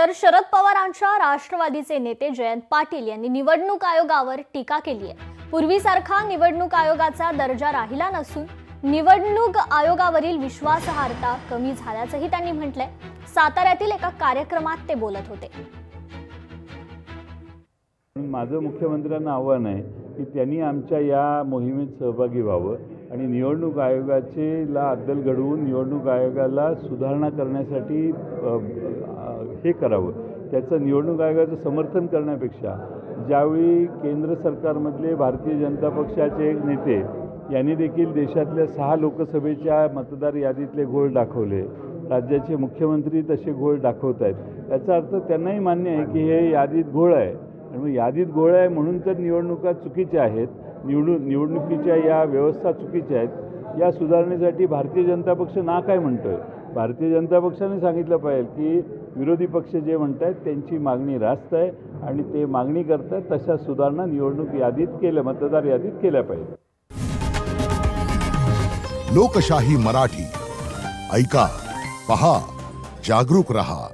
तर शरद पवारांच्या राष्ट्रवादीचे नेते जयंत पाटील यांनी निवडणूक आयोगावर टीका केली आहे। पूर्वीसारखा निवडणूक आयोगाचा दर्जा राहिला नसून निवडणूक आयोगावरील विश्वासार्हता कमी झाल्याचंही त्यांनी म्हटलंय। साताऱ्यातील एका कार्यक्रमात ते बोलत होते। माझं मुख्यमंत्र्यांना आव्हान आहे की त्यांनी आमच्या या मोहिमेत सहभागी व्हावं आणि निवडणूक आयोगाला अद्दल घडवून निवडणूक आयोगाला सुधारणा करण्यासाठी हे करावं। त्याचं निवडणूक आयोगाचं समर्थन करण्यापेक्षा ज्यावेळी केंद्र सरकारमधले भारतीय जनता पक्षाचे एक नेते यांनी देखील देशातल्या 6 लोकसभेच्या मतदार यादीतले घोळ दाखवले, राज्याचे मुख्यमंत्री तसे घोळ दाखवत आहेत, याचा अर्थ त्यांनाही मान्य आहे की हे यादीत घोळ आहे आणि मग यादीत घोळ आहे म्हणून तर निवडणुका चुकीच्या आहेत, निवडणुकीच्या या व्यवस्था चुकीच्या आहेत। या सुधारणेसाठी भारतीय जनता पक्ष ना काय म्हणतोय? भारतीय जनता पक्षाने सांगितलं पाहिजे की विरोधी पक्ष जे म्हणतात त्यांची मागणी रास्त आहे आणि ते मागणी करतात तशा सुधारणा निवडणूक यादीत केल्या, मतदार यादीत केल्या पाहिजे। लोकशाही मराठी ऐका, पहा, जागरूक रहा।